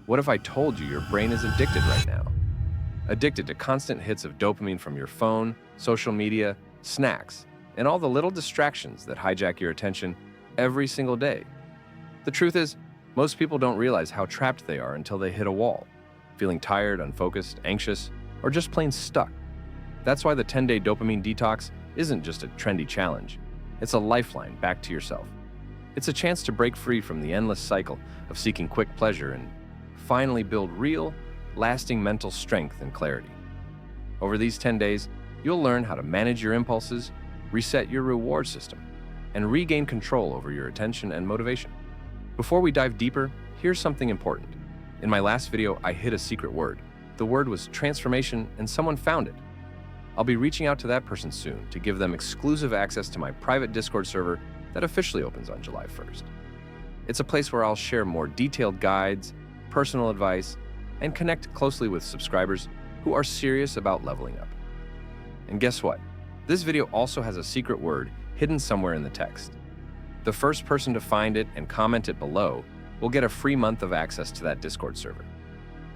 What if I told you your brain is addicted right now? Addicted to constant hits of dopamine from your phone, social media, snacks, and all the little distractions that hijack your attention every single day. The truth is, most people don't realize how trapped they are until they hit a wall, feeling tired, unfocused, anxious, or just plain stuck. That's why the 10-day dopamine detox isn't just a trendy challenge. It's a lifeline back to yourself. It's a chance to break free from the endless cycle of seeking quick pleasure and finally build real, lasting mental strength and clarity. Over these 10 days, you'll learn how to manage your impulses, reset your reward system, and regain control over your attention and motivation. Before we dive deeper, here's something important. In my last video, I hid a secret word. The word was transformation, and someone found it. I'll be reaching out to that person soon to give them exclusive access to my private Discord server that officially opens on July 1st. It's a place where I'll share more detailed guides, personal advice, and connect closely with subscribers who are serious about leveling up. And guess what? This video also has a secret word hidden somewhere in the text. The first person to find it and comment it below will get a free month of access to that Discord server.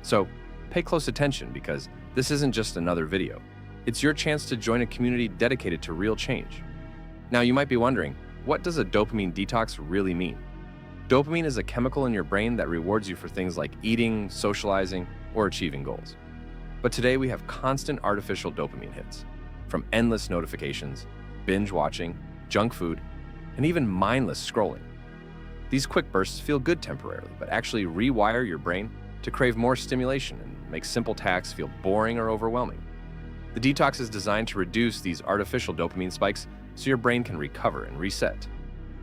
So pay close attention because this isn't just another video. It's your chance to join a community dedicated to real change. Now you might be wondering, what does a dopamine detox really mean? Dopamine is a chemical in your brain that rewards you for things like eating, socializing, or achieving goals. But today we have constant artificial dopamine hits, from endless notifications, binge watching, junk food, and even mindless scrolling. These quick bursts feel good temporarily, but actually rewire your brain to crave more stimulation and make simple tasks feel boring or overwhelming. The detox is designed to reduce these artificial dopamine spikes so your brain can recover and reset.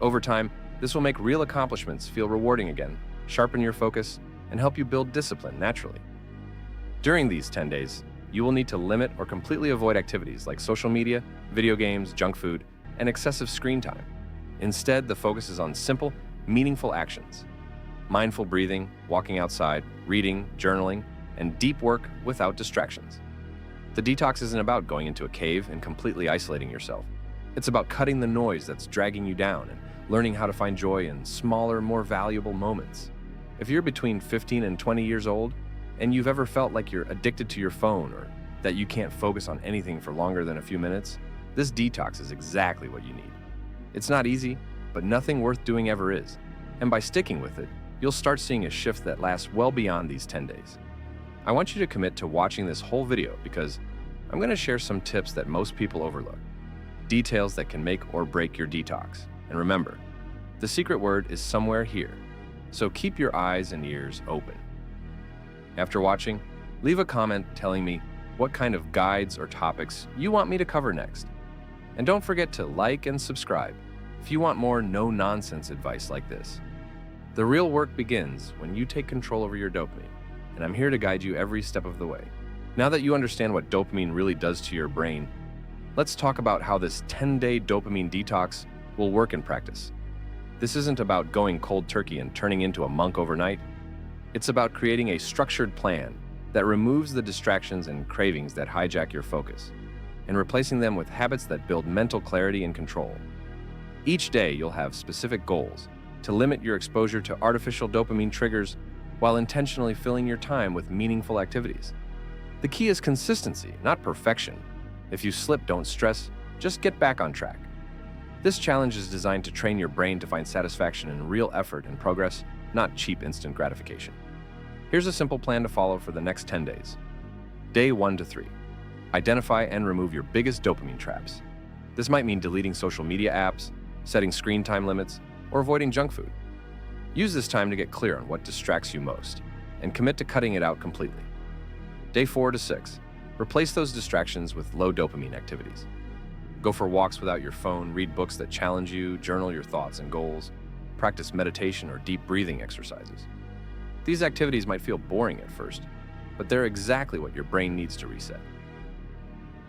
Over time, this will make real accomplishments feel rewarding again, sharpen your focus, and help you build discipline naturally. During these 10 days, you will need to limit or completely avoid activities like social media, video games, junk food, and excessive screen time. Instead, the focus is on simple, meaningful actions. Mindful breathing, walking outside, reading, journaling, and deep work without distractions. The detox isn't about going into a cave and completely isolating yourself. It's about cutting the noise that's dragging you down and learning how to find joy in smaller, more valuable moments. If you're between 15 and 20 years old, and you've ever felt like you're addicted to your phone or that you can't focus on anything for longer than a few minutes, this detox is exactly what you need. It's not easy, but nothing worth doing ever is. And by sticking with it, you'll start seeing a shift that lasts well beyond these 10 days. I want you to commit to watching this whole video because I'm going to share some tips that most people overlook, details that can make or break your detox. And remember, the secret word is somewhere here, so keep your eyes and ears open. After watching, leave a comment telling me what kind of guides or topics you want me to cover next. And don't forget to like and subscribe if you want more no-nonsense advice like this. The real work begins when you take control over your dopamine, and I'm here to guide you every step of the way. Now that you understand what dopamine really does to your brain, let's talk about how this 10-day dopamine detox will work in practice. This isn't about going cold turkey and turning into a monk overnight. It's about creating a structured plan that removes the distractions and cravings that hijack your focus, and replacing them with habits that build mental clarity and control. Each day, you'll have specific goals to limit your exposure to artificial dopamine triggers while intentionally filling your time with meaningful activities. The key is consistency, not perfection. If you slip, don't stress, just get back on track. This challenge is designed to train your brain to find satisfaction in real effort and progress, not cheap instant gratification. Here's a simple plan to follow for the next 10 days. Day 1 to 3. Identify and remove your biggest dopamine traps. This might mean deleting social media apps, setting screen time limits, or avoiding junk food. Use this time to get clear on what distracts you most, and commit to cutting it out completely. Day 4 to 6. Replace those distractions with low dopamine activities. Go for walks without your phone, read books that challenge you, journal your thoughts and goals, practice meditation or deep breathing exercises. These activities might feel boring at first, but they're exactly what your brain needs to reset.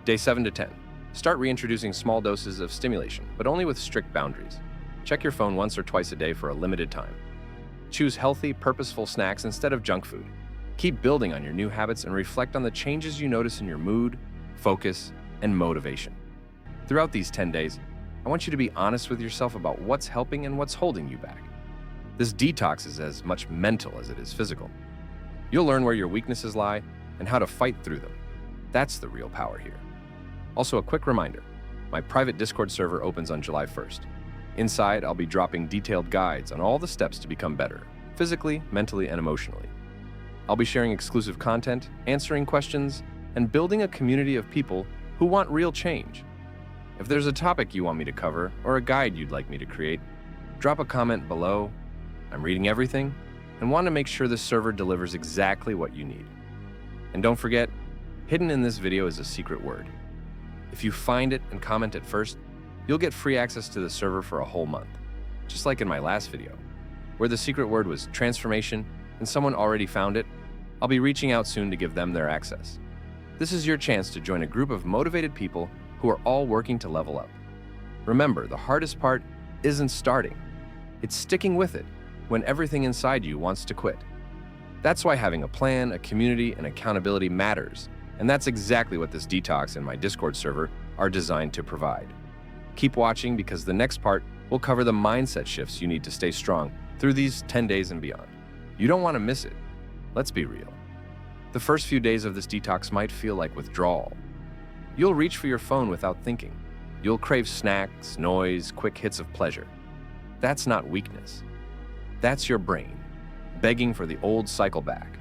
Day 7 to 10. Start reintroducing small doses of stimulation, but only with strict boundaries. Check your phone once or twice a day for a limited time. Choose healthy, purposeful snacks instead of junk food. Keep building on your new habits and reflect on the changes you notice in your mood, focus, and motivation. Throughout these 10 days, I want you to be honest with yourself about what's helping and what's holding you back. This detox is as much mental as it is physical. You'll learn where your weaknesses lie and how to fight through them. That's the real power here. Also, a quick reminder, my private Discord server opens on July 1st. Inside, I'll be dropping detailed guides on all the steps to become better, physically, mentally, and emotionally. I'll be sharing exclusive content, answering questions, and building a community of people who want real change. If there's a topic you want me to cover or a guide you'd like me to create, drop a comment below. I'm reading everything and want to make sure this server delivers exactly what you need. And don't forget, hidden in this video is a secret word. If you find it and comment it first, you'll get free access to the server for a whole month, just like in my last video, where the secret word was transformation and someone already found it. I'll be reaching out soon to give them their access. This is your chance to join a group of motivated people who are all working to level up. Remember, the hardest part isn't starting. It's sticking with it when everything inside you wants to quit. That's why having a plan, a community, and accountability matters. And that's exactly what this detox and my Discord server are designed to provide. Keep watching because the next part will cover the mindset shifts you need to stay strong through these 10 days and beyond. You don't want to miss it. Let's be real. The first few days of this detox might feel like withdrawal. You'll reach for your phone without thinking. You'll crave snacks, noise, quick hits of pleasure. That's not weakness. That's your brain, begging for the old cycle back.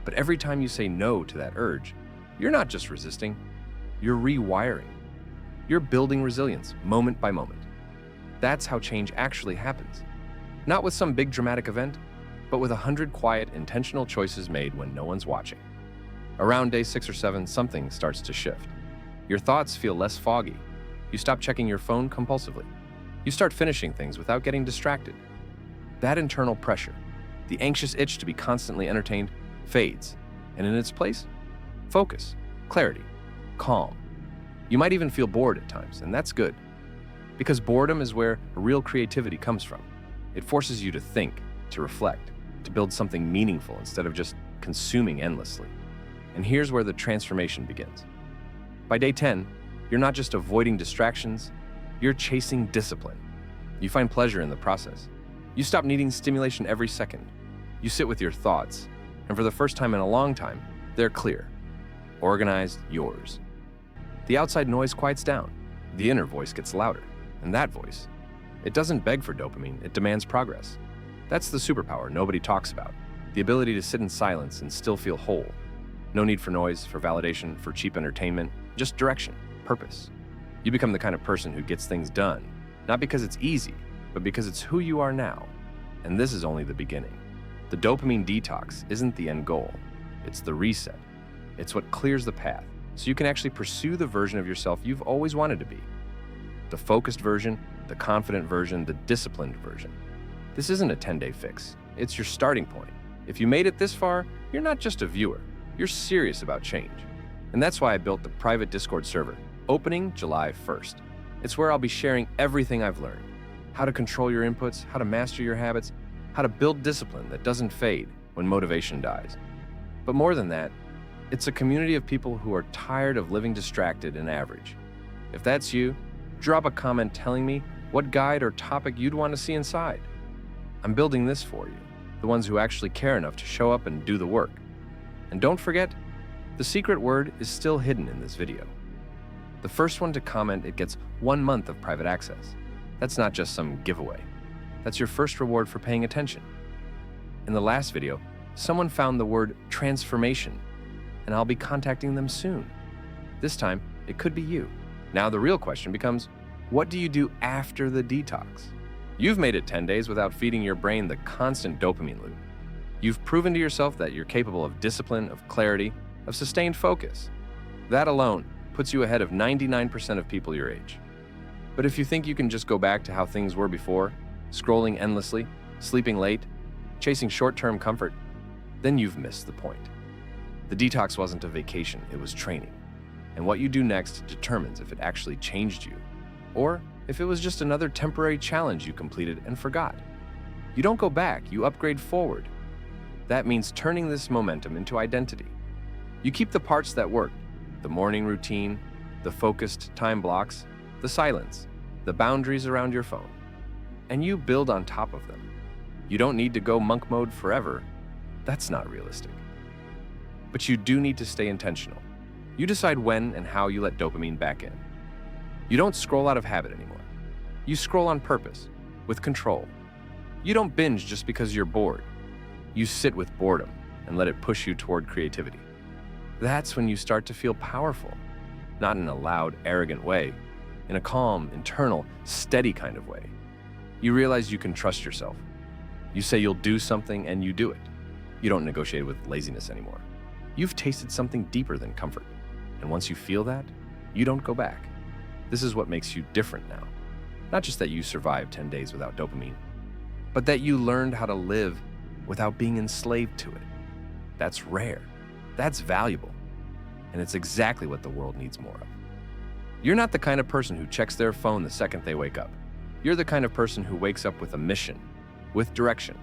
But every time you say no to that urge, you're not just resisting, you're rewiring. You're building resilience moment by moment. That's how change actually happens. Not with some big dramatic event, but with 100 quiet, intentional choices made when no one's watching. Around day 6 or 7, something starts to shift. Your thoughts feel less foggy. You stop checking your phone compulsively. You start finishing things without getting distracted. That internal pressure, the anxious itch to be constantly entertained, fades. And in its place, focus, clarity, calm. You might even feel bored at times, and that's good. Because boredom is where real creativity comes from. It forces you to think, to reflect, to build something meaningful instead of just consuming endlessly. And here's where the transformation begins. By day 10, you're not just avoiding distractions, you're chasing discipline. You find pleasure in the process. You stop needing stimulation every second. You sit with your thoughts, and for the first time in a long time, they're clear, organized, yours. The outside noise quiets down. The inner voice gets louder. And that voice, it doesn't beg for dopamine, it demands progress. That's the superpower nobody talks about. The ability to sit in silence and still feel whole. No need for noise, for validation, for cheap entertainment, just direction, purpose. You become the kind of person who gets things done, not because it's easy, but because it's who you are now. And this is only the beginning. The dopamine detox isn't the end goal. It's the reset. It's what clears the path, so you can actually pursue the version of yourself you've always wanted to be. The focused version, the confident version, the disciplined version. This isn't a 10-day fix. It's your starting point. If you made it this far, you're not just a viewer. You're serious about change. And that's why I built the private Discord server, opening July 1st. It's where I'll be sharing everything I've learned. How to control your inputs, how to master your habits, how to build discipline that doesn't fade when motivation dies. But more than that, it's a community of people who are tired of living distracted and average. If that's you, drop a comment telling me what guide or topic you'd want to see inside. I'm building this for you, the ones who actually care enough to show up and do the work. And don't forget, the secret word is still hidden in this video. The first one to comment, it gets 1 month of private access. That's not just some giveaway. That's your first reward for paying attention. In the last video, someone found the word transformation, and I'll be contacting them soon. This time, it could be you. Now the real question becomes, what do you do after the detox? You've made it 10 days without feeding your brain the constant dopamine loop. You've proven to yourself that you're capable of discipline, of clarity, of sustained focus. That alone puts you ahead of 99% of people your age. But if you think you can just go back to how things were before, scrolling endlessly, sleeping late, chasing short-term comfort, then you've missed the point. The detox wasn't a vacation, it was training. And what you do next determines if it actually changed you, or if it was just another temporary challenge you completed and forgot. You don't go back, you upgrade forward. That means turning this momentum into identity. You keep the parts that worked, the morning routine, the focused time blocks, the silence, the boundaries around your phone, and you build on top of them. You don't need to go monk mode forever. That's not realistic. But you do need to stay intentional. You decide when and how you let dopamine back in. You don't scroll out of habit anymore. You scroll on purpose, with control. You don't binge just because you're bored. You sit with boredom and let it push you toward creativity. That's when you start to feel powerful, not in a loud, arrogant way, in a calm, internal, steady kind of way. You realize you can trust yourself. You say you'll do something and you do it. You don't negotiate with laziness anymore. You've tasted something deeper than comfort. And once you feel that, you don't go back. This is what makes you different now. Not just that you survived 10 days without dopamine, but that you learned how to live without being enslaved to it. That's rare. That's valuable. And it's exactly what the world needs more of. You're not the kind of person who checks their phone the second they wake up. You're the kind of person who wakes up with a mission, with direction,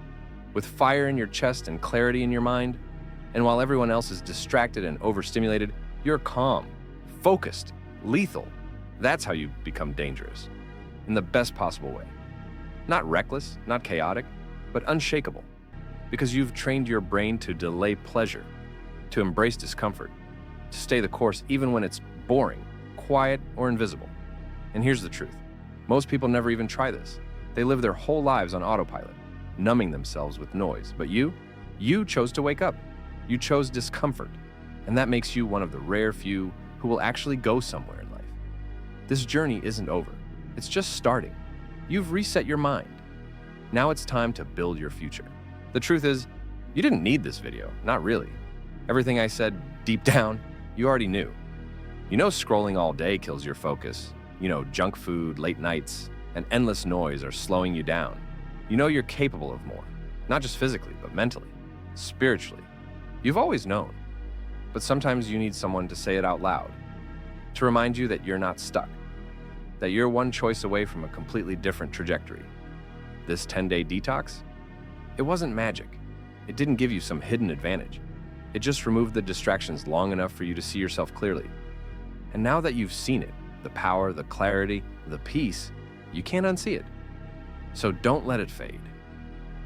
with fire in your chest and clarity in your mind. And while everyone else is distracted and overstimulated, you're calm, focused, lethal. That's how you become dangerous, in the best possible way. Not reckless, not chaotic, but unshakable. Because you've trained your brain to delay pleasure, to embrace discomfort, to stay the course even when it's boring, quiet, or invisible. And here's the truth. Most people never even try this. They live their whole lives on autopilot, numbing themselves with noise. But you chose to wake up. You chose discomfort. And that makes you one of the rare few who will actually go somewhere in life. This journey isn't over. It's just starting. You've reset your mind. Now it's time to build your future. The truth is, you didn't need this video, not really. Everything I said deep down, you already knew. You know scrolling all day kills your focus. You know junk food, late nights, and endless noise are slowing you down. You know you're capable of more, not just physically, but mentally, spiritually. You've always known. But sometimes you need someone to say it out loud, to remind you that you're not stuck, that you're one choice away from a completely different trajectory. This 10-day detox, it wasn't magic. It didn't give you some hidden advantage. It just removed the distractions long enough for you to see yourself clearly. And now that you've seen it, the power, the clarity, the peace, you can't unsee it. So don't let it fade.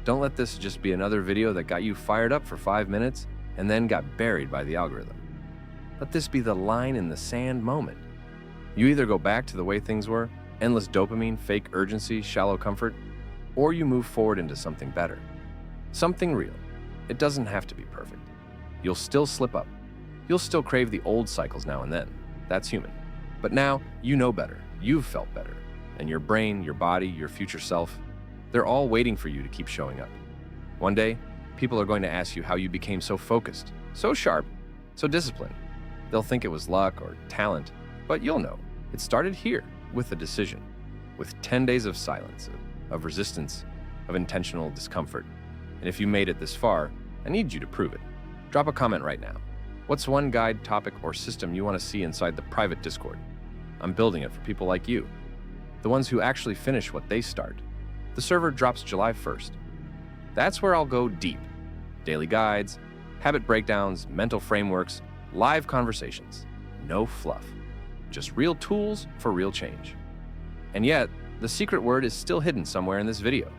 Don't let this just be another video that got you fired up for 5 minutes and then got buried by the algorithm. Let this be the line in the sand moment. You either go back to the way things were, endless dopamine, fake urgency, shallow comfort, or you move forward into something better. Something real. It doesn't have to be perfect. You'll still slip up. You'll still crave the old cycles now and then. That's human. But now you know better. You've felt better. And your brain, your body, your future self, they're all waiting for you to keep showing up. One day, people are going to ask you how you became so focused, so sharp, so disciplined. They'll think it was luck or talent, but you'll know. It started here with a decision, with 10 days of silence, of resistance, of intentional discomfort. And if you made it this far, I need you to prove it. Drop a comment right now. What's one guide, topic, or system you want to see inside the private Discord? I'm building it for people like you, the ones who actually finish what they start. The server drops July 1st. That's where I'll go deep. Daily guides, habit breakdowns, mental frameworks, live conversations. No fluff. Just real tools for real change. And yet, the secret word is still hidden somewhere in this video.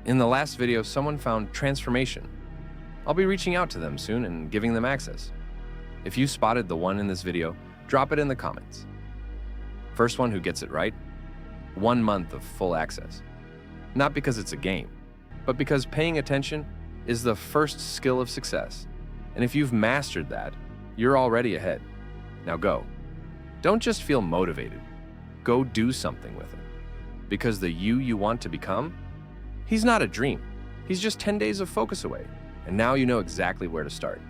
In the last video, someone found transformation. I'll be reaching out to them soon and giving them access. If you spotted the one in this video, drop it in the comments. First one who gets it right, 1 month of full access. Not because it's a game, but because paying attention is the first skill of success. And if you've mastered that, you're already ahead. Now go. Don't just feel motivated. Go do something with it. Because the you want to become, he's not a dream. He's just 10 days of focus away. And now you know exactly where to start.